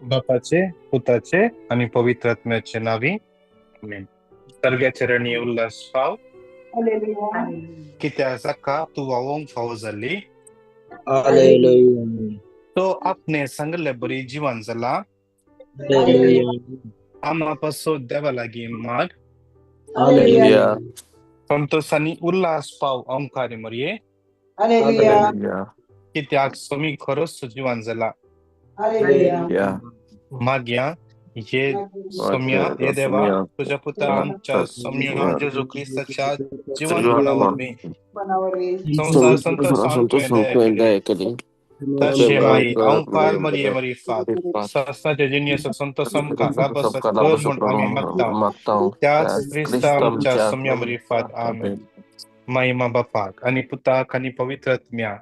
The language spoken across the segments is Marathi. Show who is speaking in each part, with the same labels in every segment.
Speaker 1: बापाचे, पुताचे आणि पवित्र आत्म्याचे नावी आमेन. Sargacerani ulas fau, kita zaka tu wawong fau zali,
Speaker 2: Hallelujah.
Speaker 1: तो आपने संगले बरी जीवन zala,
Speaker 2: Hallelujah.
Speaker 1: ama paso devalagi mag,
Speaker 2: Hallelujah.
Speaker 1: santosani ulas fau omkari morie,
Speaker 2: Hallelujah.
Speaker 1: kita somi koros जीवन zala,
Speaker 2: Hallelujah.
Speaker 1: magia, ये सोम्या ये देवा तुझ्या पुत्र आमच्या सौम्य जेजू ख्रिस्ताच्या जीवन बनावर मी संसार Santosh Tashemai, Aungkar Maria Marifat, Sasna Jenius Santosamka, Labas Kurmun Ami Magtao, त्याच ख्रिस्त आमच्या सम्या Marifat, Amen. महिमा बापाक आणि पुताक आणि पवित्र आत्म्या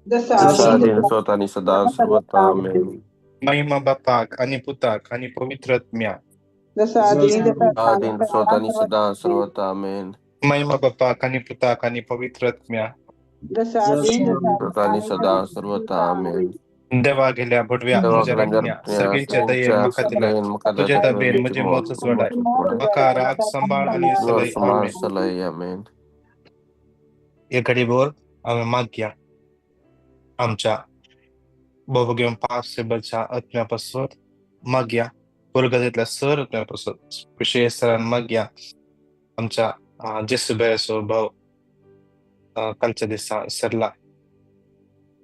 Speaker 3: स्वतःनी सदा सर्वथा आमेन.
Speaker 1: महिमा बापाक आणि पुताक आणि पवित्र आत्म्या
Speaker 3: आदिन स्वतःनी सदा सर्वथा आमेन.
Speaker 1: महिमा बापाक आणि पुताक आणि पवित्र आत्म्या
Speaker 3: स्वतःनी सदा सर्वथा आमेन.
Speaker 1: देवा गेल्या भडव्या म्हज्या राखण्या सगळ्यांच्या दयेन म्हाका दिला तुझे ताबेन म्हजे मोचच वडाय म्हाका राग सांबाळ आणि सलय आमेन.
Speaker 3: सलय आमेन.
Speaker 1: हे घडीभर हांवें मागया आमच्या बोबगेम पावसेबलच्या आत्म्यापासून मागया वर्गातल्या सर आत्म्यापासून विशेष सरान मागया आमच्या जेसुबायचो भाव कालच्या दिसा सरला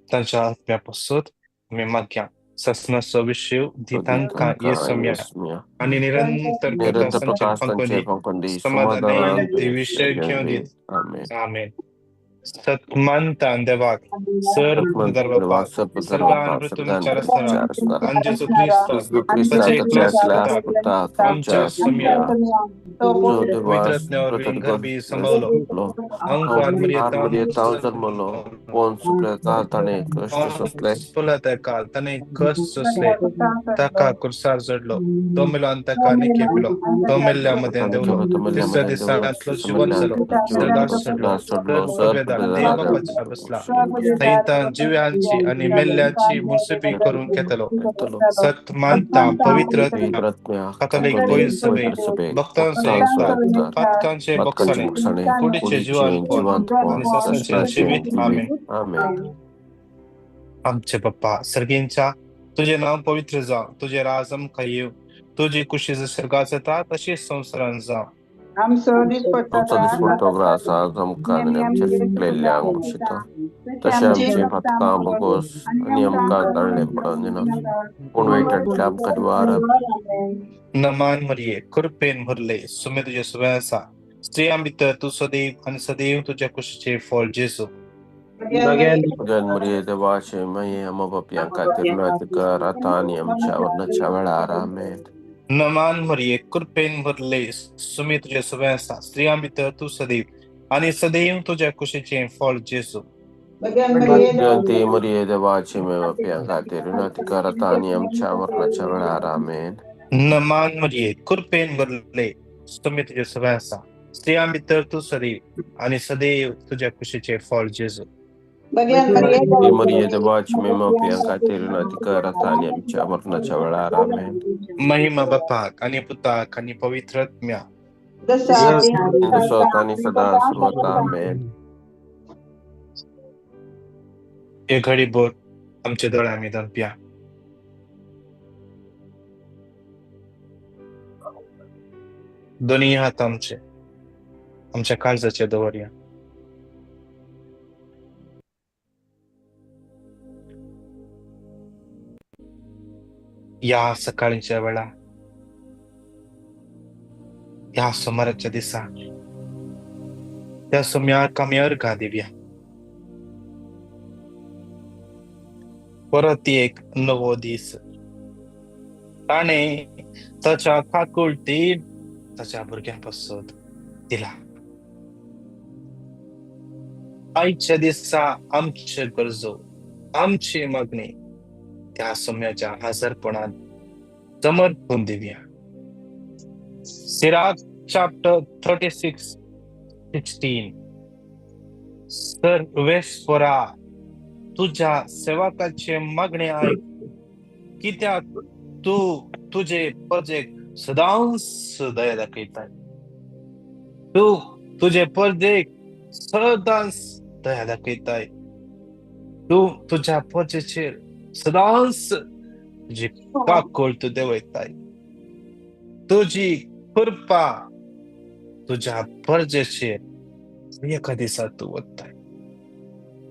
Speaker 1: तांच्या आत्म्यापासून आमी मागया ससनाचो विशय दितांका येसम्या आणि निरंतर प्रकाशांचे पंखोदी समाधानी विषय घेऊन दीत. आमेन. सत्मंता देवाक सर दरबापाक सर्गान मृत्यूंच्या रस्त्याला अंजेसु ख्रिस्ता सचे एकल्यास पुताक आमच्या सम्या पवित्र आत्म्यावरील घरबी संभवलो अंकार मर्यादा
Speaker 3: जन्मलो कोण सुकले काल ताणे कष्ट सोसले
Speaker 1: काल ताणे कष्ट सोसले ताका कुर्सार जडलो तो मेलो आणि ताका केपलो तो मेल्ल्यामध्ये देवलो तिसऱ्या दिसातलो जीवन जालो सर्गार सडलो देवबापाच्या बसला थंयता जिव्यांची आणि मेल्ल्याची मुसबी करून घेतलो सत मानता पवित्र कातोलिक पॉइल सभे भक्तांचे एकता पातकांचे बक्षणे कुडीचे जीवन आणि ससांचे जीवित आमेन. आमचे पप्पा सर्गींच्या तुझे नाव पवित्र जाव तुझे राज आमकां येव तुझी कुशी सर्गात जाता तशीच संवसारान जाव
Speaker 3: आमचो दिसपट्टो ग्रास आज आमकां आनी आमच्या सुकलेल्यांक बक्षिता तशें आमची पातकां बोगोस आनी आमकां ताळणे पडोवन दिनात पूण वेटांतल्या आमकां द्वार
Speaker 1: नमान मरिये कृपेन भरले सुमे तुझे सुबे आसा स्त्रियां भितर तूं सदैव आनी सदैव तुझ्या कुशीचे फळ जेजू
Speaker 3: भगवान मरिये देवाचे माये आमा बापयां खातीर विनंती कर आतां आनी आमच्या मरणाच्या वेळार आमेन.
Speaker 1: नमान मरिये कृपेन भरले सुमे तुझे सुबे आसा स्त्रियां भितर तूं सदैव आनी सदैव तुझ्या कुशीचे फळ जेजू
Speaker 3: जयंती मरिये देवाचे माये बापयां खातीर विनंती कर आतां आनी आमच्या मरणाच्या वेळार आमेन.
Speaker 1: नमान मरिये कृपेन भरले सुमे तुझे सुबे आसा स्त्रियां भितर तूं सदैव आनी सदैव तुझ्या कुशीचे फळ जेजू
Speaker 3: मरिये देवाचे माये बापयां खातीर विनंती कर आतां आनी आमच्या मरणाच्या वेळार आमेन.
Speaker 1: महिमा बापाक आणि पुताक आणि पवित्र आत्म्या
Speaker 3: स्वतःनी सदा सर्वथा आमेन.
Speaker 1: हे घडी बोर आमचे दोळे आमी दनप्या दोन्ही हात आमच्या काळजाचे दवरूया. या सकाळच्या वेळा, या सोमवारच्या दिसा त्या सोम्या काम्यावर का देऊया. परत एक नवो दीस ताणे ताच्या काकुळटीन ताच्या भुरग्यांपासून दिला. आजच्या दिसा आमचे गरजो, आमची मागणी त्या सोम्याच्या हजरपणात समर्पण देऊया. Sirach chapter 36:16. सर्वेश्वरा, तुझ्या सेवकाचे मागणे ऐक, कित्याक तू तुझे प्रजेक सदांच दया दाखयताय. तू तुझे प्रजेक सदांच दया दाखयताय. तू तुझ्या प्रजेचेर सदांच तुझी काकूळ तू देवयताय. तुझी कृपा तुझ्या प्रजेचेर एका दिसा तू वताय.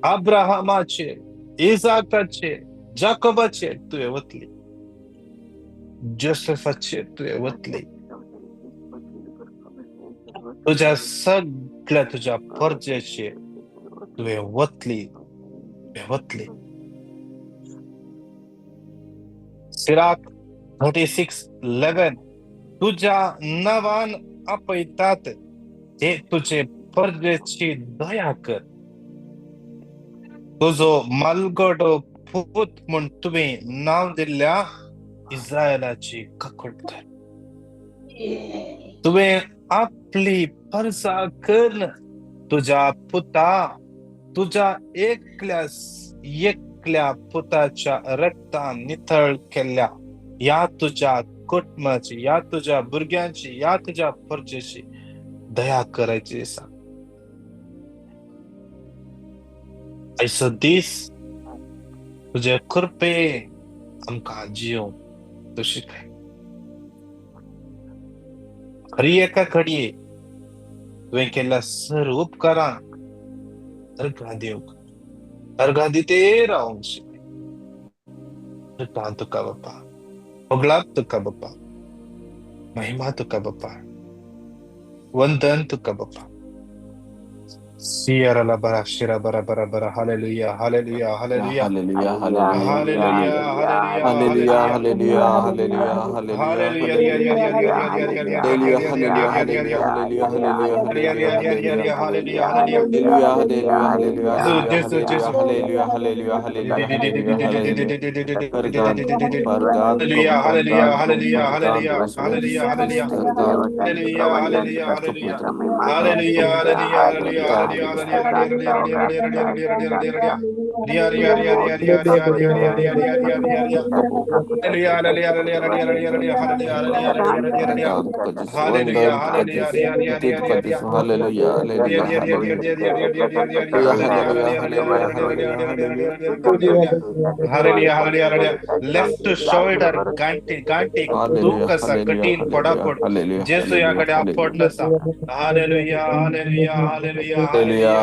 Speaker 1: अब्राहमाचेर, इसाकाचेर, जाकोबाचेर तुवें वतली. जोसेफाचेर तुवें वतली. तुझ्या सगळ्या तुझ्या प्रजेचेर तुवें वतली. सिराक 36:11. तुझ्या नावान आपयतात ते तुझे प्रजेची दया कर. तुझो मालगडो पूत म्हूण तुवें नाव दिल्ल्या इस्रायलाची काकूळ कर. तुवें आपली परसा कर. तुझ्या पुता, तुझ्या एकल्या पुताच्या रक्तान नितळ केल्ल्या या तुझ्या कुटुंबाची, या तुझ्या भुरग्यांची, या तुझ्या प्रजेची दया करायची आसा. आयचो दीस तुझे कृपे आमकां जियोंक तू शिकय. खरी एका घडये तुवें केल्ल्या सर्व उपकारांक अर्घा दिवंक, अर्घा दिते रावंक शिकय. कृपा तुका बापा, मोगलाब तुका बापा, महिमा तुका बापा, वंदन तुका बापा. सियाराला बरा शिरा बरा बरा बरा. Hallelujah, hallelujah, hallelujah,
Speaker 3: hallelujah,
Speaker 1: hallelujah,
Speaker 3: hallelujah,
Speaker 1: hallelujah,
Speaker 3: hallelujah,
Speaker 1: hallelujah,
Speaker 3: hallelujah,
Speaker 1: left shoulder गांठी दुःख असा कठीण पडापड जेसू याकडे आपड नसा. हालेलुया, हालेलुया, हालेलुया, हालेलुया,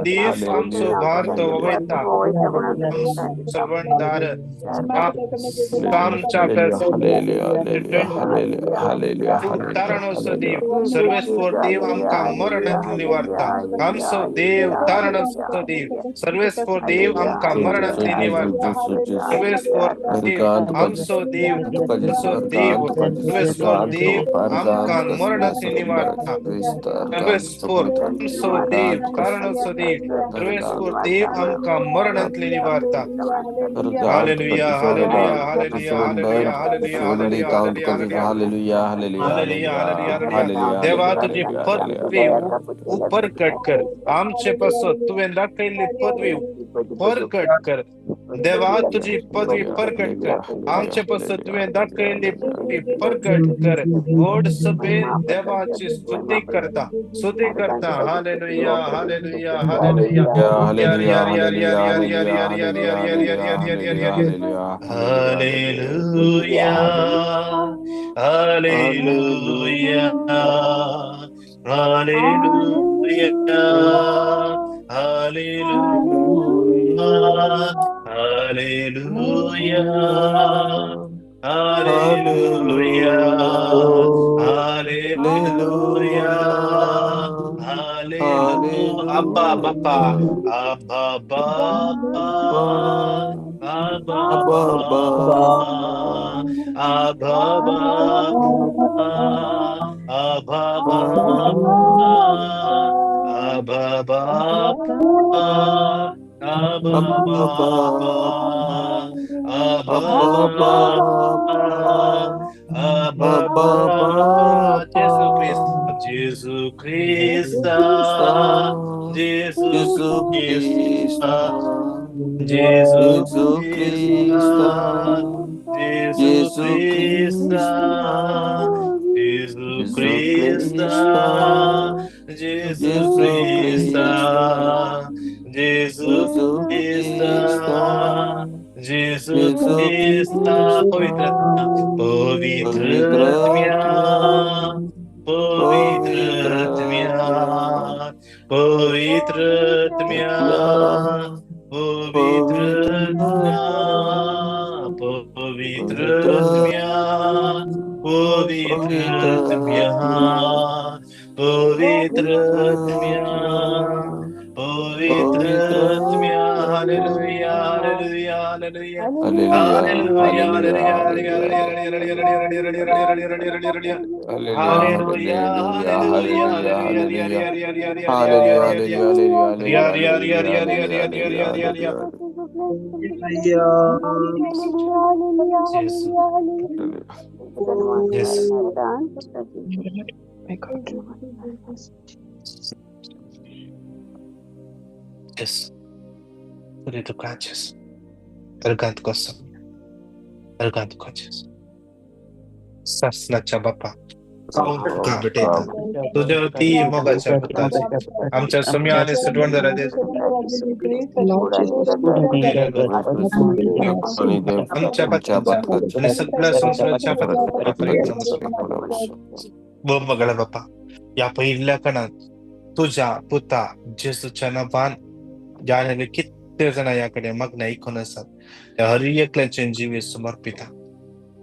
Speaker 1: दिस आमचो भारत वयता. सर्वंदार तारणोसो देव सर्वेस्वर देव आमकां मरणांतली निवारता. आमचो देव तारणोसो देव सर्वेस्वर देव आमकां मरणांतली निवारता. सर्वेस्वर देव आमचो देव, आमचो देव सर्वेस्वर देव आमकां मरणांतली निवारता. सर्वेस्फोर सो देव कारण सो देव सर्वेस्फोर देव आमकां मरणांतली निवारता. Hallelujah hallelujah hallelujah hallelujah hallelujah hallelujah hallelujah hallelujah hallelujah hallelujah hallelujah. देवा तुझी पदवी परकट कर आमचे पासून तुवें दाखयल्ली पदवी परकट कर. देवा तुझी पदवी परकट कर आमचे पासून तुवें दाखयल्ली पदवी परकट कर. व्हड सभेन देवाची स्तुती करता हालेलुया हालेलुया हालेलुया यार यार यार यार यार यार यार यार यार यार यार यार यार यार यार यार hallelujah hallelujah hallelujah hallelujah hallelujah hallelujah hallelujah hallelujah. अब्बा बाप्पा अब्बा बाप्पा अब्बा बाप्पा अब्बा बाप्पा अब्बा बाप्पा अब्बा बाप्पा अब्बा बाप्पा अब्बा बाप्पा. Jesus Christ Jesus Christ Jesus Christ Jesus Christ Jesus Christ Jesus Christ Jesus Christ Jesus Christ. पवित्रत्म्या पवित्रत्म्या पवित्रत्म्या पवित्रत्म्या पवित्रत्म्या पवित्रत्म्या पवित्रत्म्या पवित्रत्म्या. Hallelujah hallelujah hallelujah hallelujah hallelujah Yes. Rito Catches. Ergant Kosa. Ergant Catches. Sasnacha Bapa. बेटा तुझ्या ती मोगाच्या पुताची आमच्या सम्या आणि सुटवण जरा दे आमच्या पत्त्यांचा आणि सगळ्या संसाराच्या बघा बाप्पा या पहिल्या कणात तुझ्या पुता जेसूच्या नावान ज्याने किती जण याकडे मग्न ऐकून असतात त्या हर एकल्याचे जीवे समर्पित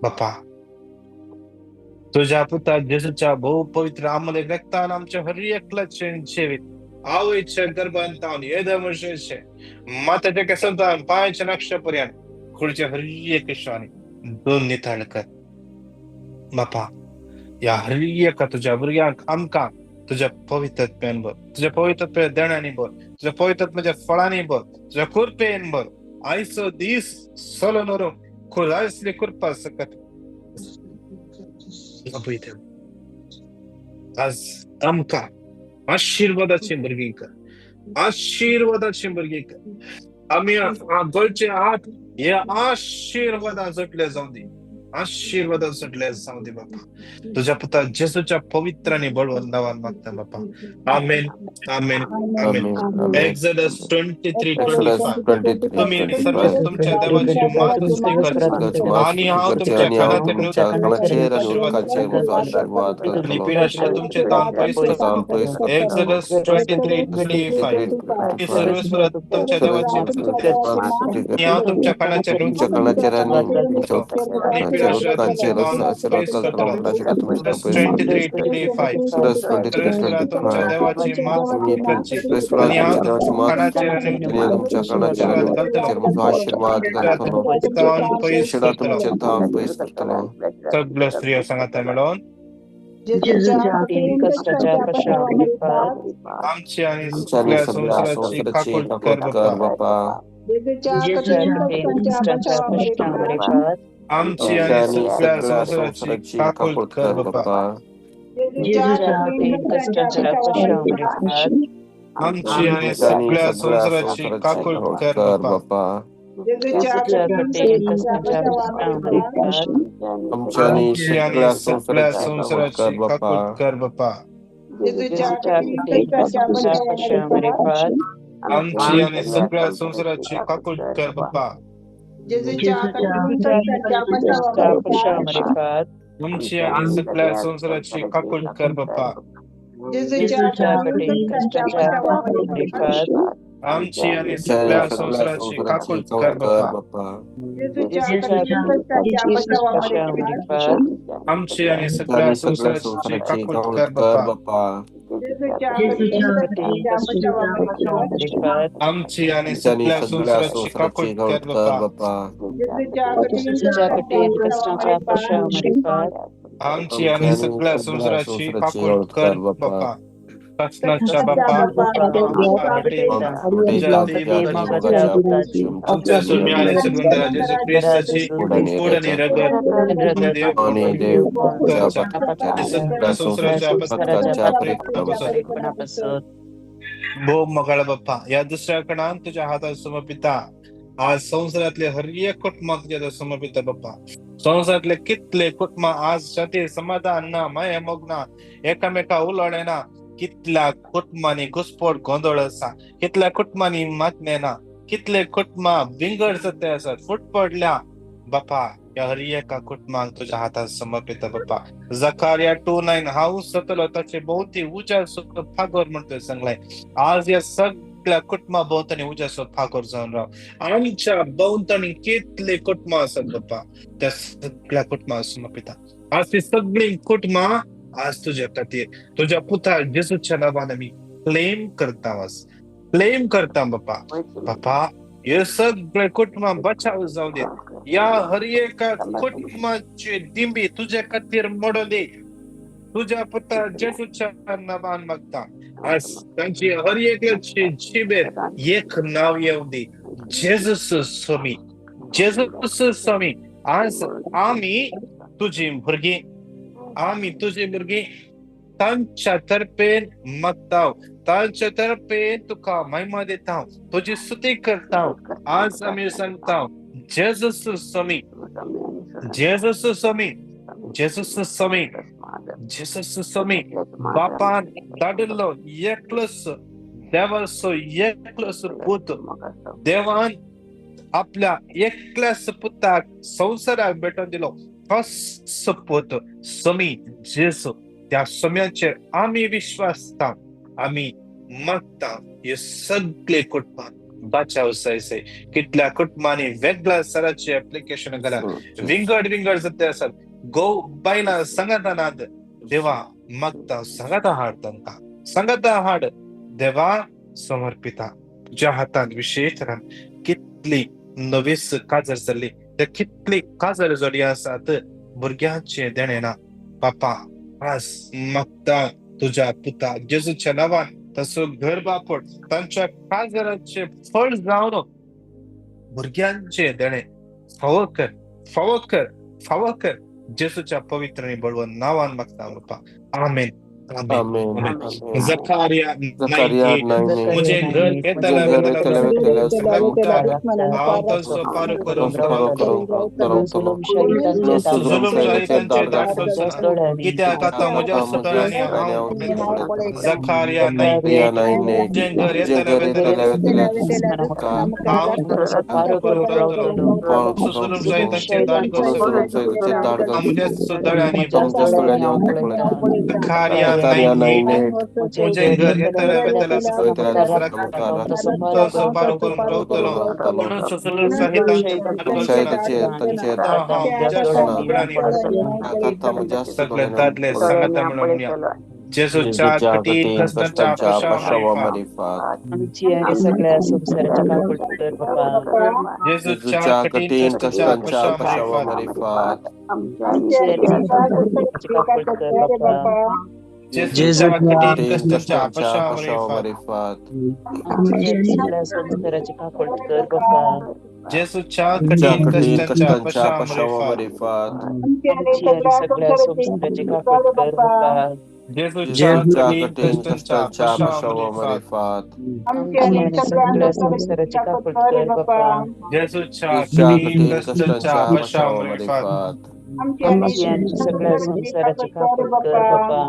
Speaker 1: बाप्पा तुझ्या पुता जेसूच्या बहु पवित्र आम्हाला रक्तान आमच्या हर एकल्याचे जीवित आवयच्या गर्भांतावन येदमशेचे माताच्या केसांतावन पायाच्या नक्षपर्यंत खुडच्या हर एक ईश्वाने दोन निताळ कर बाप्पा या हर एका तुझ्या भुरग्यांक आमकां तुझ्या पवित्रत्म्यान भर तुझ्या पवित्रत्म्या देण्याने भर तुझ्या पवित्रत्म्याच्या फळांनी भर तुझ्या कृपेन भर आयचो दीस सोलो नरो खुलासली कृपा सकत आज आमकां आशीर्वादाची भुरगीं कर आशीर्वादाची भुरगीं कर आमी गोंयचे आत हे आशीर्वादां जोडले जावं दी आशीर्वाद सुटले जाऊ दे बापा तुझ्या पुता जेसूच्या पवित्र आणि बळवंत नावान मागता बापा आमेन आमेन आमेन. एक्झोडस 23:25 तुम्ही सर्व तुमच्या देवाची मातुस्ती करता आणि हांव तुमच्या कानाचेर आशीर्वाद आणि पिराशेला तुमचे ताम पयस करता. एक्झोडस 23:25 ही सर्वेश्वर तुमच्या देवाची मातुस्ती आणि हांव तुमच्या कानाचेर सगळ्या स्त्रिया सांगता मिळून
Speaker 4: जेजूच्या कठीण कष्टाच्या कशावरी पात
Speaker 1: आमची आणि
Speaker 3: आमच्यानी
Speaker 1: सगळ्या
Speaker 3: सगळ्या
Speaker 1: संसाराची
Speaker 3: संसाराची
Speaker 1: काकूट कर
Speaker 3: काकूट कर
Speaker 1: बाप्पा.
Speaker 3: बापा.
Speaker 4: जेजूच्या कठीण कष्टाच्या कष्टावरी पात
Speaker 1: आमची आणि
Speaker 3: आमच्यानी
Speaker 1: सगळ्या
Speaker 3: सगळ्या
Speaker 1: संसाराची
Speaker 3: संसाराची
Speaker 1: काकूट
Speaker 3: काकूट
Speaker 1: कर
Speaker 3: कर
Speaker 1: बाप्पा.
Speaker 3: बापा.
Speaker 4: जेजूच्या कठीण कष्टाच्या कशावरी पात
Speaker 1: आमची आणि
Speaker 3: आमच्यानी
Speaker 1: सगळ्या
Speaker 3: सगळ्या
Speaker 1: संसाराची
Speaker 3: संसाराची
Speaker 1: काकूट
Speaker 3: काकूट
Speaker 1: कर
Speaker 3: कर
Speaker 1: बाप्पा.
Speaker 3: बापा.
Speaker 4: जेजूच्या कठीण कष्टाच्या कष्टावरी पात
Speaker 3: आमच्यानी
Speaker 1: आमची आणि
Speaker 3: सगळ्या
Speaker 1: सगळ्या
Speaker 3: संसाराची काकूट कर
Speaker 1: संसाराची
Speaker 3: बापा.
Speaker 1: काकूट कर बाप्पा.
Speaker 4: जेजूच्या कठीण कष्टाच्या कशावरी पात
Speaker 1: आमची आणि सगळ्या संसाराची काकूट कर बाप्पा.
Speaker 4: जेजूच्या कठीण कष्टाच्या कशावरी पात
Speaker 1: आमची आणि सगळ्या संसाराची काकूट कर बाप्पा.
Speaker 4: जेजूच्या कठीण कष्टाच्या कशावरी पात
Speaker 1: आमची आणि
Speaker 3: आमच्यानी
Speaker 1: सगळ्या
Speaker 3: सगळ्या
Speaker 1: संसाराची
Speaker 3: संसाराची
Speaker 1: काकूट कर
Speaker 3: काकूट कर
Speaker 1: बाप्पा.
Speaker 3: बापा.
Speaker 4: जेजूच्या कठीण कशावरी पात
Speaker 1: आमची आणि सगळ्या
Speaker 3: आमच्यानी सगळ्या
Speaker 1: संसाराची
Speaker 3: संसाराची
Speaker 1: काकूट
Speaker 3: काकूट
Speaker 1: कर
Speaker 3: कर
Speaker 1: बाप्पा.
Speaker 3: बापा.
Speaker 4: जेजूच्या कठीण कष्टाच्या कशावरी पात
Speaker 1: आमची आणि
Speaker 3: आमच्यानी
Speaker 1: सगळ्या
Speaker 3: सगळ्या
Speaker 1: संसाराची काकूट
Speaker 3: संसाराची
Speaker 1: कर
Speaker 3: काकूट कर
Speaker 1: बाप्पा.
Speaker 3: बापा.
Speaker 4: जेजूच्या कठीण कष्टाच्या कशावरी पात
Speaker 1: आमची आणि
Speaker 3: आमच्यानी
Speaker 1: सगळ्या
Speaker 3: सगळ्या
Speaker 1: संसाराची
Speaker 3: संसाराची
Speaker 1: काकूट
Speaker 3: काकूट
Speaker 1: कर
Speaker 3: कर बापा.
Speaker 1: बाप्पा. शासनाच्या बाप्पा आमच्या सोम्य आणि सुगंधरा जेजू ख्रिस्ताची पुढणी रगत आणि देव
Speaker 3: आणि देव
Speaker 1: सगळ्या संसाराच्या भो मगाळ बाप्पा या दुसऱ्या कणान तुझ्या हातात समर्पिता. आज संसारातले हर एक कुटुंब तुझ्या समर्पित बाप्पा. संसारातले कितले कुटुंब आज शांती समाधान ना माया मग्ना एकामेका उलळे ना. कितल्या कुटुंबांनी घुसफोड गोंधळ असा. कितल्या कुटुंबांनी मागणे ना. कितले कुटुंब विंगड सत्य असत फुट पडल्या बाप्पा. या हर एका कुटुंबाक तुझ्या हातात समर्पित बाप्पा. जकार्या 2:9 हाऊस सतलो त्याचे बहुती उजा सुख फागोर म्हणतोय सांगलाय. आज या सगळ्या कुटुंबा भोवतणी उजा सुख फागोर जाऊन राव. आमच्या भोवतणी कितले कुटुंब असत बाप्पा. त्या सगळ्या कुटुंबा समर्पित. आज ती सगळी कुटुंबा आज तुझ्या खातीर तुझ्या पुत्र जेजूच्या नावाने मी क्लेम करता बाप्पा. बाप्पा हे सगळे कुटुंब बचाव जाऊ दे. या हर एका कुटुंबाचे दिंबी तुझ्या खातीर मोडू दे. तुझ्या पुत्र जेजूच्या नावान मागता. आज त्यांची हर एकाची जिबेर एक नाव येऊ दे. जेजूस स्वामी. जेजूस स्वामी. आज आम्ही तुझी भुरगी तांच्या तर्फे मागताव. तांच्या तर्फे तुका महिमा देताव. तुझी स्तुती करताव. आज आम्ही सांगताव जेजूस स्वामी. जेजूस स्वामी. जेजूस स्वामी. जेजूस स्वामी. बापान धाडिल्लो एकलस देवाचो एकलस पूत देवान आपल्या एकल्याच पुताक संसाराक भेटून दिलो. पूत स्वामी जेजू. त्या स्वाम्याचेर आम्ही विश्वास थांब. आम्ही मागता हे सगळे कुटुंब बचाव जायचे. कितल्या कुटुंबांनी वेगळ्या सराचे ऍप्लिकेशन घाला. विंगड सत्य असत. गो बायला संगतानाद देवा मागता संगता हाड तांका. संगता हाड देवा समर्पिता. तुझ्या हातात विशेष कितली नवीस काजर जाल्ली. ते कितली काजर जोडी आसात भुरग्यांचे देणे ना बापा. आज मागता तुझ्या पुता जेजूच्या नावान तसो घर बापड तांच्या काजराचे फळ जावन भुरग्यांचे देणे फावो कर जेजूच्या पवित्र आणि बळवंत नावान मागता बापा. आमेन. जकारिया 9:8 मुझे घर येताला पार करून जुलूम शाहिदांचे दाड कित्याक आता म्हज्या सुतळ्यांनी हांव जकारिया 9:8 मुझे घर येताला जुलूम शाहिदांचे दाड मुझ्या सुतळ्यांनी जकारिया 9:8 मुझे घर येताला पार करून म्हणून जुलूम शाहिदांचे सगळ्यातले सांगता म्हणून जेजूच्या कठीण कष्टांच्या पश्चावा
Speaker 3: मरिफात
Speaker 4: आमची आणि सगळ्या संसाराची काकूळ कर बाबा.
Speaker 1: जेजूच्या कठीण कष्टांच्या पश्चावा
Speaker 3: मरिफात
Speaker 4: आमची आणि सगळ्या संसाराची काकूळ कर बाबा.
Speaker 1: जेजूच्या कठीण
Speaker 3: कठीण
Speaker 1: कष्टांच्या
Speaker 3: कष्टांच्या
Speaker 1: पश्चावा
Speaker 3: मरिफात
Speaker 4: आमची आणि सगळ्या संसाराची काकूळ कर बाबा.
Speaker 1: जेजूच्या
Speaker 3: ज्या
Speaker 1: कठीण
Speaker 3: कठीण
Speaker 1: कष्टांच्या
Speaker 3: कष्टांच्या
Speaker 1: पश्चावा
Speaker 3: पश्चावा मरिफात
Speaker 4: आमची आणि सगळ्या संसाराची काकूळ कर बाबा.
Speaker 1: जेजूच्या कठीण
Speaker 3: कठीण
Speaker 1: कष्टांच्या
Speaker 3: कष्टांच्या
Speaker 1: पश्चावा
Speaker 3: पश्चावा मरिफात
Speaker 4: आमची आणि सगळ्या संसाराची काकूळ कर बाबा.
Speaker 1: जेजूच्या
Speaker 3: ज्या
Speaker 1: कठीण
Speaker 3: कठीण
Speaker 1: कष्टांच्या
Speaker 3: कष्टांच्या
Speaker 1: पश्चावा
Speaker 3: पश्चावा मरिफात
Speaker 4: आमची आणि सगळ्या संसाराची काकूळ कर बाबा.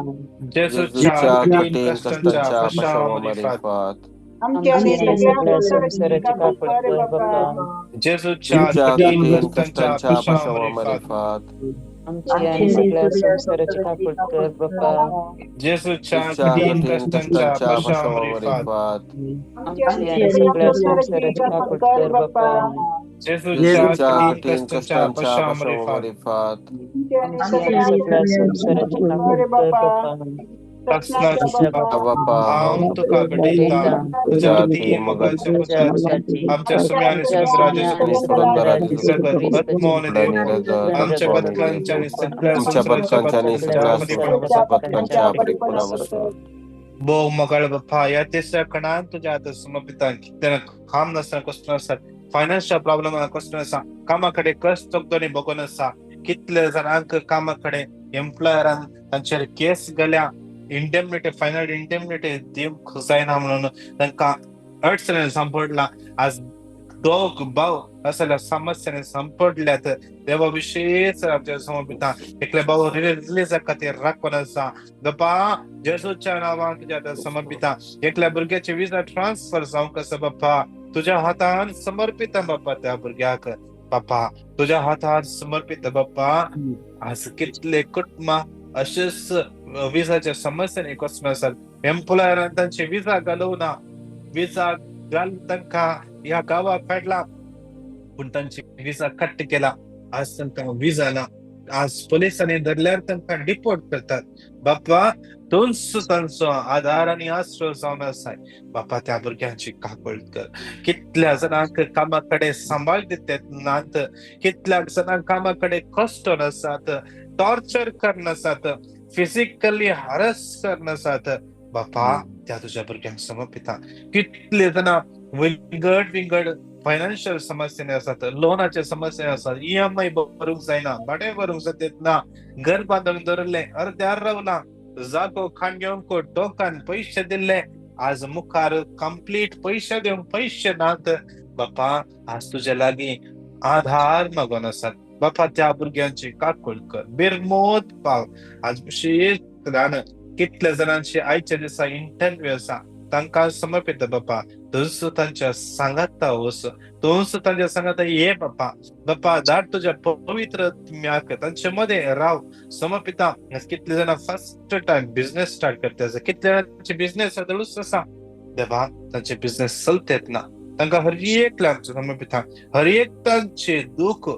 Speaker 1: जेजूच्या
Speaker 3: ज्या
Speaker 1: कठीण
Speaker 3: कठीण
Speaker 1: कष्टांच्या
Speaker 3: कष्टांच्या
Speaker 1: पश्चावा
Speaker 3: पश्चावा मरिफात
Speaker 4: आमची आणि सगळ्या संसाराची काकूळ कर बाबा.
Speaker 1: जेजूच्या
Speaker 3: ज्या
Speaker 1: कठीण
Speaker 3: कठीण
Speaker 1: कष्टांच्या
Speaker 3: कष्टांच्या
Speaker 1: पश्चावा
Speaker 3: पश्चावा
Speaker 1: मरिफात
Speaker 3: मरिफात
Speaker 4: आमची आणि सगळ्या संसाराची काकूळ कर बाबा.
Speaker 1: जेजूच्या
Speaker 3: ज्या
Speaker 1: कठीण
Speaker 3: कठीण
Speaker 1: कष्टांच्या
Speaker 3: कष्टांच्या
Speaker 1: पश्चावा
Speaker 3: पश्चावा
Speaker 1: मरिफात
Speaker 3: मरिफात
Speaker 4: आमची आणि सगळ्या संसाराची काकूळ कर बाबा.
Speaker 1: जेजूच्या
Speaker 3: ज्या
Speaker 1: कठीण
Speaker 3: कठीण
Speaker 1: कष्टांच्या
Speaker 3: कष्टांच्या
Speaker 1: पश्चावा
Speaker 3: पश्चावा
Speaker 1: मरिफात
Speaker 3: मरिफात
Speaker 4: आमची आणि सगळ्या संसाराची काकूळ कर बाबा.
Speaker 3: बापा
Speaker 1: आम तुका गडीता तुझ्या
Speaker 3: तुझ्या
Speaker 1: ती
Speaker 3: ती
Speaker 1: मगाच्या
Speaker 4: तुझ्या
Speaker 1: पुत्राची
Speaker 4: पुताची
Speaker 1: आमच्या सुम्या आणि
Speaker 4: आमच्या
Speaker 1: सुगंधराजाची
Speaker 4: सोन्या आणि
Speaker 3: सुगंधराजाची
Speaker 4: सुगंधराजाची
Speaker 1: जगत पद्मोने
Speaker 3: फुलांनी
Speaker 1: देव
Speaker 3: रजत
Speaker 1: आमच्या
Speaker 3: पद्मोने
Speaker 1: बदकांच्या आणि
Speaker 3: देव
Speaker 1: सगळ्या
Speaker 3: आमच्या
Speaker 1: संसाराच्या
Speaker 3: बदकांच्या आणि
Speaker 1: बदकांच्या
Speaker 3: सगळ्या
Speaker 1: मध्ये पण
Speaker 3: बदकांच्या परिपूर्णावर
Speaker 1: बो मगळ बाप्पा या तिसऱ्या कणात तुझ्या आता समर्पिता त्यांना काम नसता कष्ट नसतात फायनान्शियल प्रॉब्लेम कष्ट नसा कामाकडे कष्ट चोखतो बघून नसा कितले जणांक कामाकडे एम्प्लॉयरान तांचेर केस गेल्या इंडेमनिटी फायनल इंडेमनिटी दिवंक जायना म्हणून तांकां अडचणीन सांपडला आज दोग भाव असल्या समस्याने संपडल्यात देवा विशेष आमच्या समर्पिता एकले भाऊ रिलीज खातीर राखून आसा बाबा जेजूच्या नावान तुझ्या आतां समर्पिता एकल्या भुरग्याचे विजा ट्रान्सफर जावंक आसा बाप्पा तुझ्या हातान समर्पित बाप्पा त्या भुरग्याक बाप्पा तुझ्या हातान समर्पित बाप्पा आज कितले कुटुंबा अशेच विजाच्या समस्याने कसम आसात एम्प्लॉयरान तांचे विजा घालवना विजा घाल तांकां या गावाक काढला पण तांची विजा कट केला आज तांकां विजा ना आज पोलिसांनी धरल्यार तांकां डिपोर्ट करतात बाप्पा तूंच तांचो आधार आनी आश्रय जावन आसाय बाप्पा त्या भुरग्यांची काकूळ कर कितल्या जणांक कामाकडे सांबाळ दितात नात कितल्या जणांक कामाकडे कष्ट नसात टॉर्चर करनासात फिजिकली हरस करनासात बाप्पा त्या तुझ्या भुरग्यांक समर्पिता कितले जाणां विंगड फायनान्शियल समस्येने आसात लोनाचे समस्या आसात EMI भरूंक जायना भाडे भरूंक जातात ना घर बांदूंक दवरले अर्द्यार रावला जागो खाण घेवंक टोकान पैसे दिल्ले आज मुखार कंप्लीट पैसे दिवंक पैसे नात बाप्पा आज तुझ्या लागीं आधार मागून आसात बाप्पा त्या भुरग्यांची काकूळ कर बिरमोद पाव आज विशेष कितल्या जणांची आयच्या दिसा इंटरव्ह्यू आसा तांकां समर्पित बाप्पा तूंच तांच्या सांगाता वस तूंच तांच्या सांगाता ये बाप्पा बाप्पा धाड तुझ्या पवित्र म्याक तांचे मध्ये राव समर्पिता कितले जाणां फर्स्ट टाइम बिझनेस स्टार्ट करतात कितले जाणांचे बिझनेस हळूच आसा देवा तांचे बिझनेस चलतात ना तांकां हर एकल्याक समर्पिता हर एकट्याचे दुःख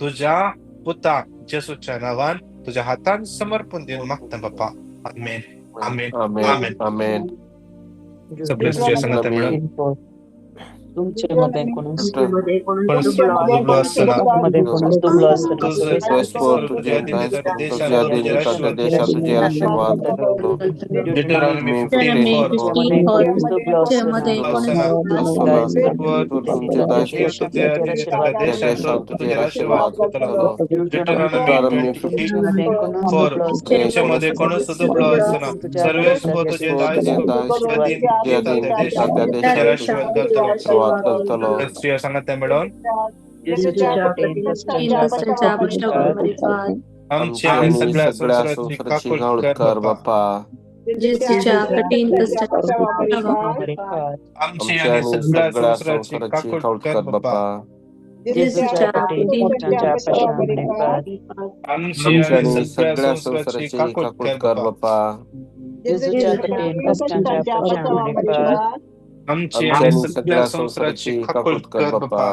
Speaker 1: तुझ्या पुता जेसूच्या नावान तुझ्या हातान समर्पण दिवन मागता बाप्पा आमेन आमेन आमेन
Speaker 3: आमेन
Speaker 1: सगळे स्त्रिया सांगतात मॅडम
Speaker 4: तुमच्या मध्ये कोणूच
Speaker 1: दुबळो असताना
Speaker 4: मध्ये कोणूच दुबळो असताना
Speaker 3: तुझ्या देशात तुझे आशीर्वाद
Speaker 1: Deuteronomy
Speaker 5: Deuteronomy
Speaker 1: 54
Speaker 5: मध्ये
Speaker 3: तुमचे देशात तुझे आशीर्वाद
Speaker 1: Deuteronomy 24 मध्ये कोणूच दुबळो असताना सर्वेच तुझे स्त्रिया सांगत मॅडम आमची आणि सगळ्या संसाराची काकूळ कर बाप्पा
Speaker 5: जेसूच्या कठीण
Speaker 1: आमची आणि सगळ्या संसाराची काकूळ कर बाप्पा
Speaker 5: जेसूच्या कठीण
Speaker 1: आमची आणि सगळ्या संसाराची काकूळ कर बाप्पा आमची आणि सगळ्या संसाराची काकूळ कर बाप्पा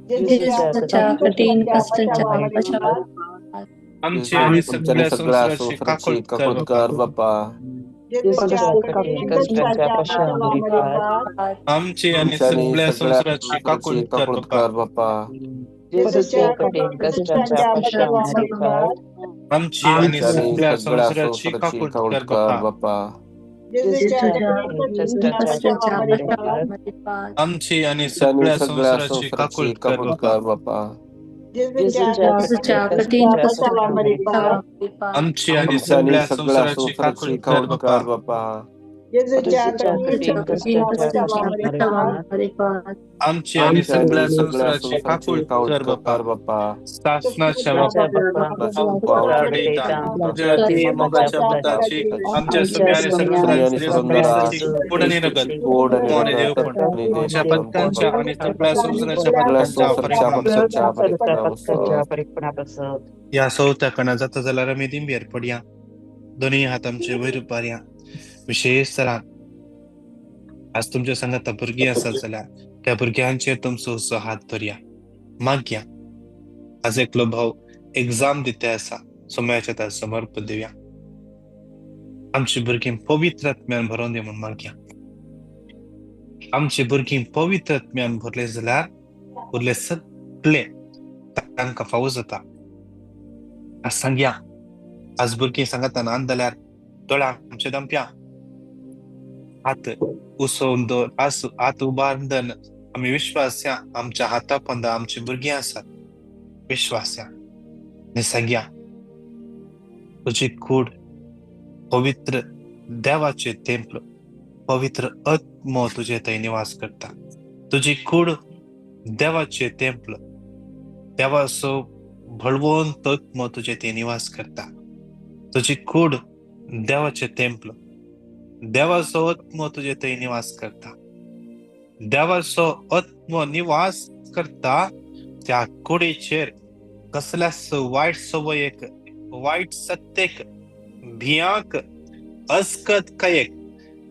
Speaker 5: जेसूच्या कठीण कष्टांच्या
Speaker 1: आमची आणि सगळ्या संसाराची काकूळ कर बाप्पा
Speaker 4: जेजूच्या कठीण कष्टाच्या पश्चामरीपात
Speaker 1: आमची आणि
Speaker 3: आमच्या आणि
Speaker 1: सगळ्या
Speaker 3: सगळ्या
Speaker 1: संसाराची काकून
Speaker 3: संसाराची
Speaker 1: कर
Speaker 3: काकून
Speaker 1: बाप्पा.
Speaker 3: कर बाप्पा.
Speaker 4: जेजूच्या कठीण कष्टाच्या पश्चामरीपात
Speaker 1: आमची आणि
Speaker 3: आमच्या आणि
Speaker 1: सगळ्या
Speaker 3: सगळ्या
Speaker 1: संसाराची
Speaker 3: संसाराची
Speaker 1: काकून
Speaker 3: काकून
Speaker 1: कर
Speaker 3: कर
Speaker 1: बाप्पा.
Speaker 3: बाप्पा.
Speaker 4: जेजूच्या कठीण कष्टाच्या पश्चामरीपात
Speaker 1: आमची आणि
Speaker 3: आमच्या आणि
Speaker 1: सगळ्या
Speaker 3: सगळ्या
Speaker 1: संसाराची काकून
Speaker 3: संसाराची
Speaker 1: कर
Speaker 3: काकून
Speaker 1: बाप्पा.
Speaker 3: कर बाप्पा.
Speaker 4: जेजूच्या कठीण कष्टाच्या पश्चामरीपात
Speaker 1: आमची आणि
Speaker 3: आमच्या आणि
Speaker 1: सगळ्या
Speaker 3: सगळ्या
Speaker 1: संसाराची
Speaker 3: संसाराची
Speaker 1: काकून कर
Speaker 3: काकून
Speaker 1: बाप्पा.
Speaker 3: कर बाप्पा.
Speaker 4: जेजूच्या कठीण कष्टाच्या पश्चामरीपात
Speaker 1: आमची आणि
Speaker 3: आमच्या
Speaker 1: सगळ्या
Speaker 3: आणि सगळ्या
Speaker 1: संसाराची
Speaker 3: संसाराची
Speaker 1: काकून
Speaker 3: काकून
Speaker 1: कर बाप्पा.
Speaker 3: कर बाप्पा.
Speaker 1: शासनाच्या
Speaker 4: माझ्या
Speaker 1: बापावकडे गुजराती मुगाच्या पिठाची आमच्या सुमी आणि
Speaker 3: सुगंधराज
Speaker 1: पुढे निरगत
Speaker 3: गोड आणि
Speaker 1: मोहने देव
Speaker 3: रगत
Speaker 1: पण
Speaker 3: आणि देव
Speaker 1: आमच्या
Speaker 3: पण
Speaker 1: पत्त्यांच्या आणि सगळ्या संसाराच्या
Speaker 3: सगळ्या
Speaker 1: पत्त्यांच्या
Speaker 3: संसाराच्या
Speaker 1: परिणामासह
Speaker 3: पत्त्यांच्या परिणामासह
Speaker 1: या सौत्या कणा जाता झाला रमी दिंबियर पडया दोन्ही हात आमचे वैर पार्या विशेष सरात आज तुमच्या संगात भुरगी असाल झाल्या त्या भुरग्यांचे तुमचो हात धरया माग्या आज एकलो भाऊ एक्झाम दिते असा सोम्याच्या त्या समर्पण देऊया आमची भुरगी पवित्र आत्म्यान भरून दे म्हणून माग्या आमची भुरगी पवित्र आत्म्यान भरले जाल्यार उरले सगळे तांकां फावो जाता आज सांगया आज भुरगी सांगता नान जाल्यार दोळ्या आमच्या दंप्या हात उसोवन हात उबारदन आम्ही विश्वास या आमच्या हाता पंदा आमची भुरगीं आसात विश्वास या ने सांगया तुझी कूड पवित्र देवाचे टेंपल पवित्र आत्मो तुझे थंय निवास करता तुझी कूड देवाचे टेंपल देवाचो भळवंत आत्मो तुझे थंय निवास करता तुझी कूड देवाचे टेंपल देवाचो आत्मो तुझे थंय निवास करता देवाचो आत्मो निवास करता त्या कुडीचेर कसल्याच वायट सवयेक वायट सत्तेक भियांक अस्कत कयेक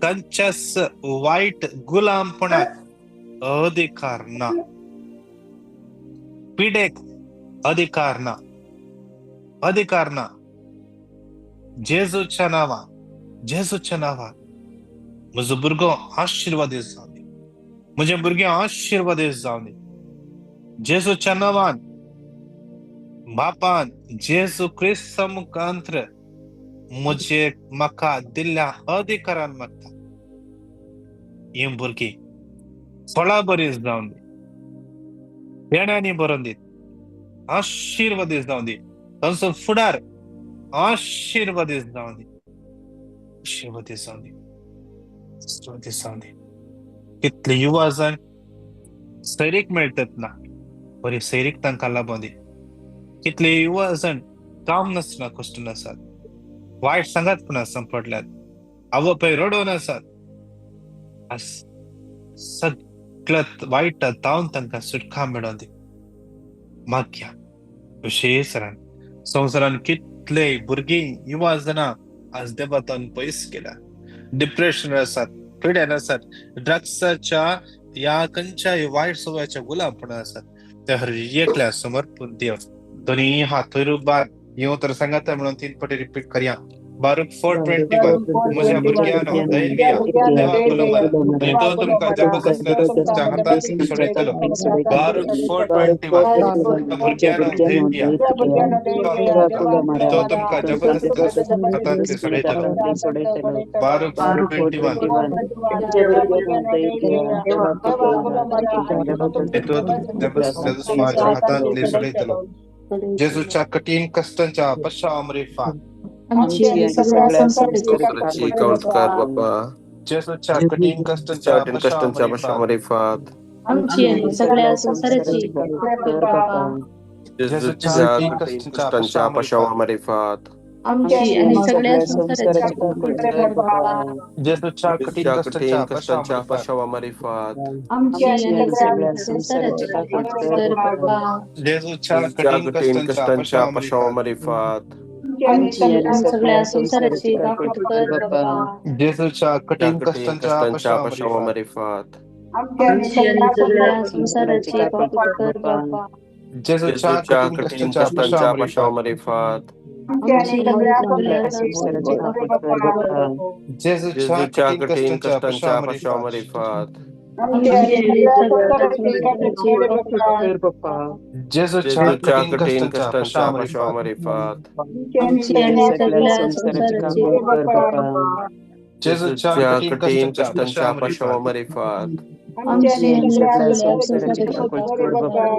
Speaker 1: खंयच्याच वायट गुलामपणाक अधिकार ना पिडेक अधिकार ना जेजूच्या नांवान म्हजो भुरगो आशिर्वादीत जावं दी म्हजे भुरगे आशिर्वादीत जावं दी जेजूच्या नांवान बापान जेजू क्रिस्त मुखांतर म्हजे म्हाका दिल्ल्या अधिकारान मागता ही भुरगी फळां बरी जावं दी देण्यांनी भरून दीत आशिर्वादीत जावं दी तांचो फुडार आशिर्वादीत जावं दी आशिर्वादीत जावं दी कितले युवा जण सैरीक मेळटत ना बरी सैरीक तांकां लाभों दी कितले युवा जण काम नासतना कश्ट आसात वायट सांगातपणां संपडल्यात आवय बापाय रडोवन आसात सगळ्यात वायट तावन तांकां सुटका मेळों दी माग्या विशेषरान संवसारान कितले भुरगीं युवा जनां आज देवातान पयस केल्या डिप्रेशन आसात पिड्यान आसात ड्रग्साच्या या खंयच्याय वायट सवयाच्या गुलामपणां आसात त्या हर एकल्या समर्पण देव दोन्ही हात रुबार येऊ तर सांगाता म्हणून 3 पटी रिपीट करया बारूक 4:21 म्हज्या भुरग्यानो धैर्य देवा कुलमर आणि तो तुमकां जगत असल्या तुमच्या हातांत सोडयतलो बारूक 4:21 भुरग्यानो धैर्य तो तुमकां जगत असल्या हातांतले सोडयतलो बारूक 4:21 तो जगत असल्या माझ्या हातांतले सोडयतलो जेजूच्या कठीण कष्टांच्या पश्चामरीपात
Speaker 5: आमची आणि सगळ्या संसाराची
Speaker 3: संसाराची काकून कर बाप्पा.
Speaker 1: जेजूच्या कठीण कष्टांच्या
Speaker 3: कष्टांच्या
Speaker 1: पश्चामरीपात
Speaker 3: पश्चामरीपात
Speaker 5: आमची आणि सगळ्या संसाराची
Speaker 3: जेजूच्या कठीण कष्टांच्या पश्चामरीपात
Speaker 5: आमची आणि सगळ्या संसाराची
Speaker 1: जेजूच्या कठीण
Speaker 3: कठीण
Speaker 1: कष्टांच्या
Speaker 3: कष्टांच्या
Speaker 1: पश्चामरीपात
Speaker 3: पश्चामरीपात
Speaker 5: आमची आणि सगळ्या संसाराची कर बाबा
Speaker 1: जेजूच्या
Speaker 3: कठीण
Speaker 1: कठीण
Speaker 3: कष्टांच्या
Speaker 1: कष्टांच्या पश्चामरीपात
Speaker 3: पश्चामरीपात
Speaker 5: आमची आणि सगळ्या संसाराची कर बाबा
Speaker 1: जेजूच्या कठीण
Speaker 3: कठीण
Speaker 1: कष्टांच्या
Speaker 3: कष्टांच्या
Speaker 1: पश्चामरीपात
Speaker 3: पश्चामरीपात
Speaker 5: आमची आणि सगळ्या संसाराची कर बाबा
Speaker 1: जेजूच्या
Speaker 3: जेजूच्या
Speaker 1: कठीण
Speaker 3: कठीण
Speaker 1: कष्टांच्या
Speaker 3: कष्टांच्या
Speaker 1: पश्चामरीपात
Speaker 3: पश्चामरीपात
Speaker 4: आपल्या संसाराचे कापूस कर बाप्पा.
Speaker 1: जेजूच्या
Speaker 3: जेजूच्या
Speaker 1: कठीण
Speaker 3: कठीण
Speaker 1: कष्टांच्या
Speaker 3: कष्टांच्या
Speaker 1: अपयशावर
Speaker 3: पश्चामरिफात
Speaker 4: कर बाप्पा.
Speaker 1: जेजूच्या
Speaker 3: जेजूच्या
Speaker 1: कठीण
Speaker 3: कठीण
Speaker 1: कष्टांच्या
Speaker 3: कष्टांच्या
Speaker 1: अपयशावर
Speaker 3: पश्चामरिफात
Speaker 4: सगळ्या संसाराचे कापूस कर बाप्पा.
Speaker 1: जेजूच्या
Speaker 3: जेजूच्या
Speaker 1: कठीण
Speaker 3: कठीण
Speaker 1: कष्टांच्या
Speaker 3: कष्टांच्या
Speaker 1: अपयशावर
Speaker 3: पश्चामरिफात
Speaker 4: सगळ्या संसाराचे कापूस कर बाप्पा.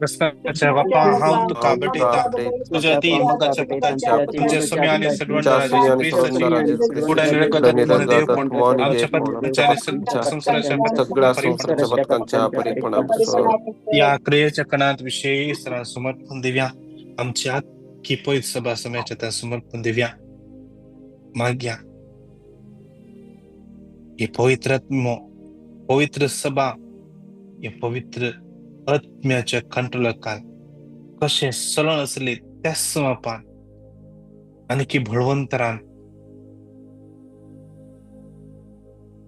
Speaker 1: कृष्णाच्या बाप्पा हांव तुका
Speaker 3: हांव तुका
Speaker 1: भेटयता
Speaker 3: भेटयता
Speaker 1: तुझ्या ती मगाच्या
Speaker 3: तुझ्या
Speaker 1: पुताच्या तुझ्या सुमी आणि सडवंत
Speaker 3: तुमच्या
Speaker 1: राजाची
Speaker 3: सुमी
Speaker 1: क्रिसाची
Speaker 3: संसाराचे
Speaker 1: पुढे
Speaker 3: क्रिस्ताची
Speaker 1: निरगत
Speaker 3: पुढे
Speaker 1: मन देव
Speaker 3: निरगत
Speaker 1: पण
Speaker 3: मौनी
Speaker 1: आमच्या
Speaker 3: देव पण आमच्या
Speaker 1: पत्नीच्या संसाराच्या
Speaker 3: सगळ्या संसाराच्या
Speaker 1: परिपणापासून
Speaker 3: पथकांच्या परिपणापासून
Speaker 1: या क्रियेच्या कणात विषयी सरा समर्पण देव्या आमच्या की पवित्र सभा समयाच्या त्या समर्पण देव्या माग्या हे पवित्र सभा हे पवित्र आत्म्याच्या कंट्रोल काल कसे सलन असले त्या समापान आणि की भळवंतरान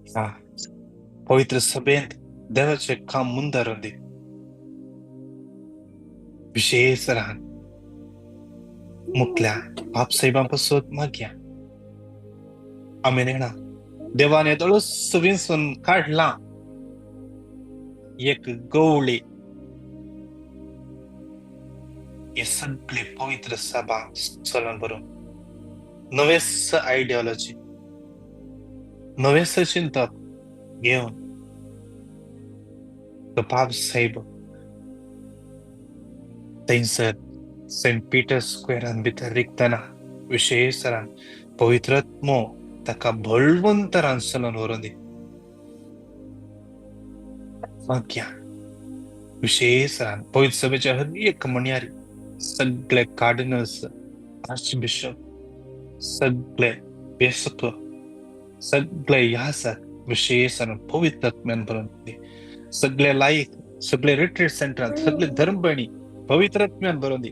Speaker 1: ह्या पवित्र सभेत देवाचे काम ಮುಂದರಲಿ विशेष राहण मुतल्या बापसाहेबांपासून माग्या आम्ही नेणार देवाने दळूस विंसून काढला एक गवळे हे सगळे पवित्र सभा चलन बरोबर नवेस आयडियोलॉजी नवेस चिंतक घेऊन बाप साहेब थंयसर सेंट पीटर स्क्वेरान भितर रिकतना विशेषरान पवित्रत्मो ताका भळवंतरान चलन व्हरून दी माग्या विशेषरान पवित्र सभेच्या हर एक मण्यारी सगळे कार्डिनल्स आर्च बिशप सगळे बेसत्व सगळे यासक विशेषरान पवित्रत्म्यान भरून दी सगळे लाईक सगळे रिट्रीट सेंटरात सगळे धर्मबणी पवित्रत्म्यान भरून दी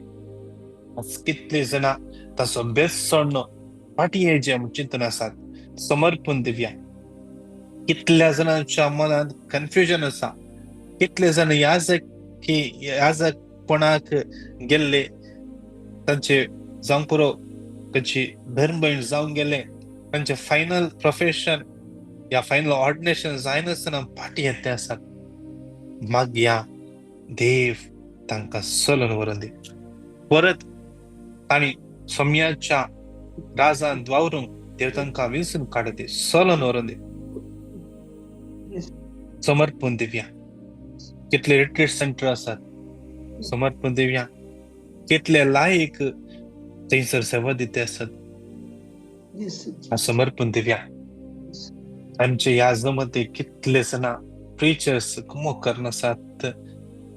Speaker 1: आज कितले जना ताचो बेस सोडणं फाटी जे चिंतन आसात समर्पण दिव्या कितल्या जणांच्या मनात कन्फ्युजन असा कितले जण याजकपणाक गेल्ले तांचे जावंक पुरो खंयची धर्मबीण जावंक गेले तांचे फायनल प्रोफेशन या फायनल ऑर्डिनेशन जायनासतना फाटी येते आसात माग्या देव तांकां चलन व्हरून दी परत आणि सम्याच्या राजान द्वावरूंक देव तांकां विंसून काडत चलन व्हरून दी समर्पण दिव्या कितले रिट्रीट सेंटर आसात समर्पण दिव्या कितले लायक थंयसर सेवा दिते आसात समर्पण दिव्या आमचे याजमध्ये कितले जना प्रीचर्स कुमो करन आसात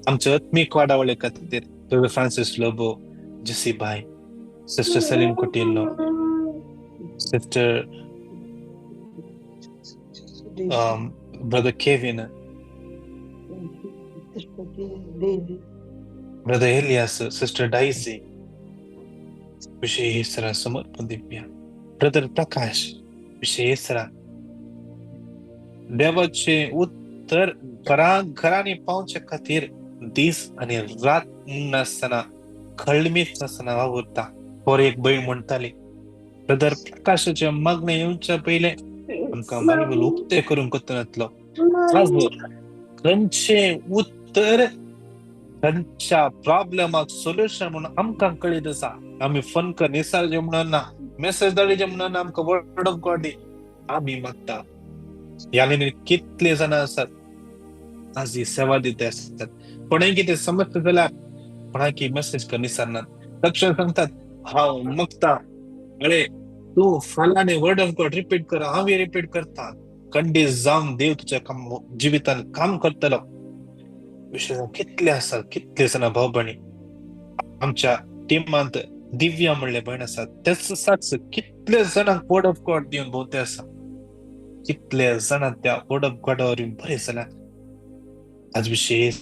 Speaker 1: आमचे आत्मीक वाडावळे खातीर ब्रदर फ्रांसिस लोबो जेसी भाई सिस्टर सलीम कुटिल्लो sister brother Kevin brother Elias sister Daisy विशेषरा समर्पण दिव्या ब्रदर प्रकाश विशेषरा देवाचे उत्तर घरांनी पावचे खातीर दीस आणि रात नासतना खळमीत नासतना वावुरता और एक बहीण म्हणटाली ब्रदर प्रकाशाचे मग्न येवच्या पयले आमकां बायबल उक्ते करून कोतनातलो खंयचे उत्तर खंयच्या प्रॉब्लेमाक सोल्युशन म्हणून आमकां कळीत आसा आमी फोन कर निसार जे म्हणून ना मेसेज धाडी जे म्हणून आमकां वर्ड ऑफ गॉड दी आमी मागता ह्या कितले जण आसात आज ही सेवा दिते आसतात कोणाय कितें समजता जाल्यार कोणाकी मेसेज कर निसारनात लक्षात सांगतात हांव मागता अरे तू फाल्यां वर्ड ऑफ गॉड रिपीट कर हांव रिपीट करता कंडीस जावन देव तुझ्या जिवितान काम करतलो विशेष कितले आसात कितले जण भाऊ भयणी आमच्या टिमांत दिव्या म्हणले भयण आसात तेच साक्ष कितले जाणांक वर्ड ऑफ गॉड दिवन भोवते आसा कितले जण त्या वर्ड ऑफ गॉडावर बरे जाल्यात आज विशेष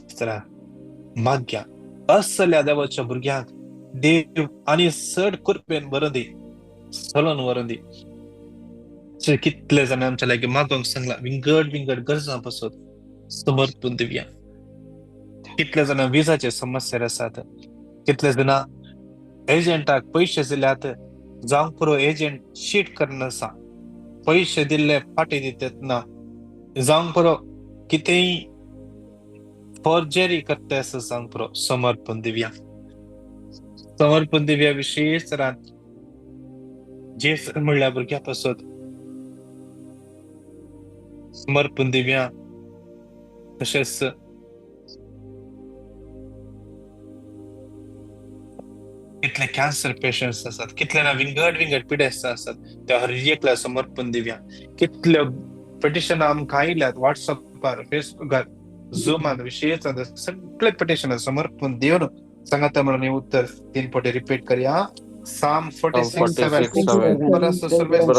Speaker 1: माग्या असल्या देवाच्या भुरग्यांक देव आणि चड कृपेन बरों दी चलन व्हरून दी कितले जण आमच्या लागी मागोंक सांगला विंगड गरजां पासून समर्पण दिव्या कितले जण विजाचे समस्या आसात कितले जण एजंटाक पैसे दिल्यात जाऊन पुरो एजंट शीट करणं सा पैसे दिले फाटी देतात ना जाऊन पुरो कितीही फॉर्जरी करते असं सांग पुरो समर्पण दिव्या विशेष रात जे म्हणल्या भुरग्यापासून समर्पण दिव्या तशेंच कितले कॅन्सर पेशंट्स असतात कितल्या विंगड पिडेस्त असतात त्या हर एकला समर्पण दिव्या कितले पिटिशन आमकां आयल्यात व्हॉट्सअपार फेसबुकार झूमान विशेष सगळे पिटिशन समर्पण दिवन सांगाता म्हणून उत्तर 3 पोटे रिपीट करूया Psalm 46:7 Barasso Silvestre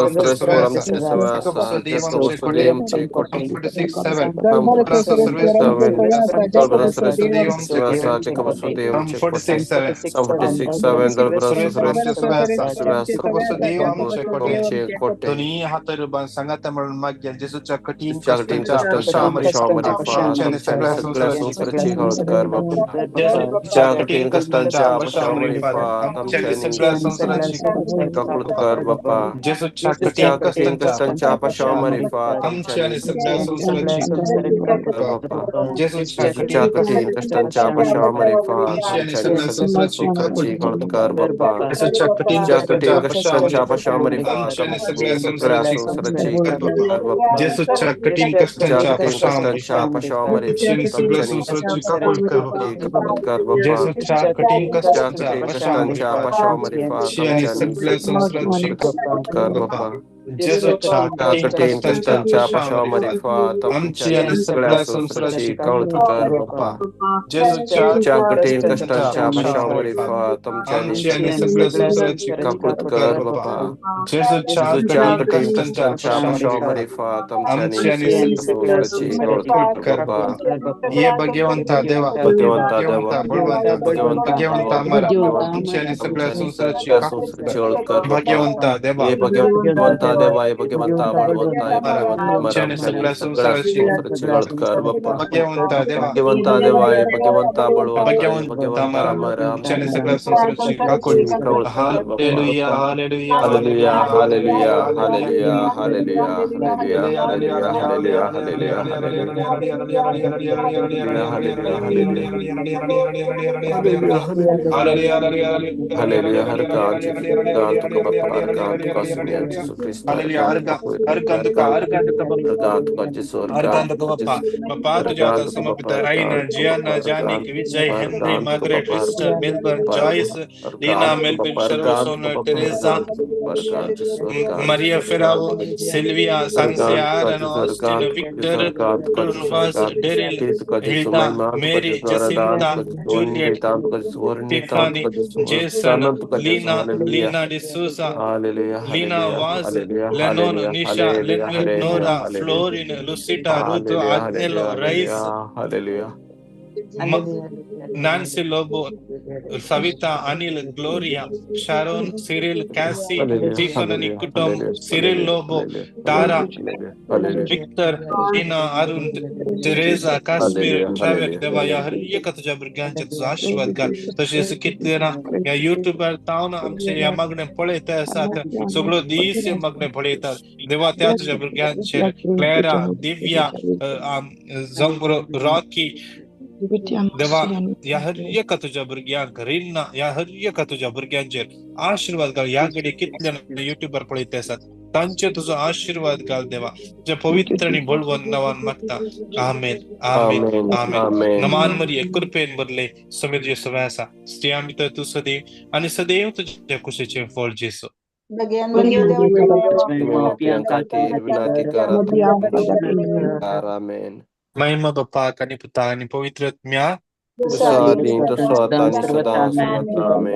Speaker 3: Kaklutकार बाप्पा
Speaker 1: Jesuच्या
Speaker 3: कष्टांच्या आपाशावर फात
Speaker 1: आमच्या आणि सगळ्या संसाराची
Speaker 3: बाप्पा
Speaker 1: जेसूच्या
Speaker 3: कठीण कष्टांच्या आपाशावर फात
Speaker 1: आमच्या आणि सगळ्या संसाराची
Speaker 3: काळुतकार बाप्पा
Speaker 1: जेसूच्या कठीण
Speaker 3: कष्टांच्या आपाशावर
Speaker 1: आमच्या आणि सगळ्या
Speaker 3: सगळ्या
Speaker 1: संसाराची
Speaker 3: संसाराची बाप्पा
Speaker 1: जेसूच्या कठीण कष्टांच्या
Speaker 3: आपाशावर
Speaker 1: आमच्या आणि सगळ्या संसाराची
Speaker 3: काळुतकार बाप्पा
Speaker 1: जेसूच्या कठीण कष्टांच्या
Speaker 3: कष्टांच्या आपाशावर फात
Speaker 1: आणि सगळ्या संसाराची
Speaker 3: काळुतकार बाप्पा
Speaker 1: जेसूच्या
Speaker 3: कठीण कष्टांच्या आपाशावर फात
Speaker 1: आमची आणि सगळ्या संसाराची
Speaker 3: काळुतकार बाप्पा
Speaker 1: जेसूच्या
Speaker 3: कठीण कष्टांच्या आपाशावर फात
Speaker 1: आमची आणि सगळ्या संसाराची
Speaker 3: काळुतकार बाप्पा
Speaker 1: जेसूच्या
Speaker 3: कठीण कष्टांच्या आपाशावर फात
Speaker 1: आमची आणि सगळ्या संसाराची बाप्पा ये भगवंता देवा भगवंता भगवंता आम्हाला आमची आणि सगळ्या संसाराची भगवंता देवा
Speaker 3: भगवंता देवा भगवंता बळवंता
Speaker 1: आमची आणि सगळ्या संसाराची भगवंता देवा
Speaker 3: भगवंता देवा भगवंता बळवंता
Speaker 1: भगवंता आम्हाला आमची आणि सगळ्या संसाराची hallelujah hallelujah
Speaker 3: hallelujah hallelujah hallelujah hallelujah hallelujah hallelujah hallelujah हर गांत को बप्पा गांत को सुनिया यीशु क्रिस्त
Speaker 1: हर गांत को बप्पा तुझ्या हातात समर्पित राईना जियाना जानिक विजय हेनरी मार्गरेट रिस्टर Melbourne Joyce Leena Melvin Sharv Sonal Teresa Maria Ferrao, Silvia, Sansia, Aaron, Austin, Victor, Turvas, Daryl, Hilda, Mary, Jacinta, Juliet, Tiffany, Jason, Lina D'Souza, Lina Vaz, Lennon, Nisha, Lenville, Nora, Florin, Lucita, Ruth, Agnello, Raiz, Nancy Lobo, Savita, Anil, Gloria, Sharon, Cyril, Cassie, Stephen, Nikutom, Cyril Lobo, Tara, Victor, Tina, Arun, Teresa, Kashmir, Travel, देवा या हर एका तुझ्या भुरग्यांचे तुझा आशीर्वाद कर तसेच कितले ना या युट्यूबर तावन आमचे या मागणे पळयता आसात सगळो दीस मागणे पळयतात देवा त्या तुझ्या भुरग्यांचे क्लेरा दिव्या जंबरो रॉकी देवा या हर एका तुझ्या भुरग्यांक रिन्ना या हर एका तुझ्या भुरग्यांचेर आशीर्वाद घाल या घडी कितले युट्यूबर पळयता आसात तांचे तुझो आशीर्वाद घाल देवा तुझ्या पवित्र आणि बळवंत नावान मागता आमेन आमेन आमेन नमान मरिये कृपेन भरले समीर जे सवय आसा ते आमी तर तू सदैव आणि सदैव तुझ्या कुशीचे फळ जेसो
Speaker 3: आमेन
Speaker 1: महिमा बाप्पाक आणि पुता आणि पवित्र आत्म्या
Speaker 3: सदा सदा आमेन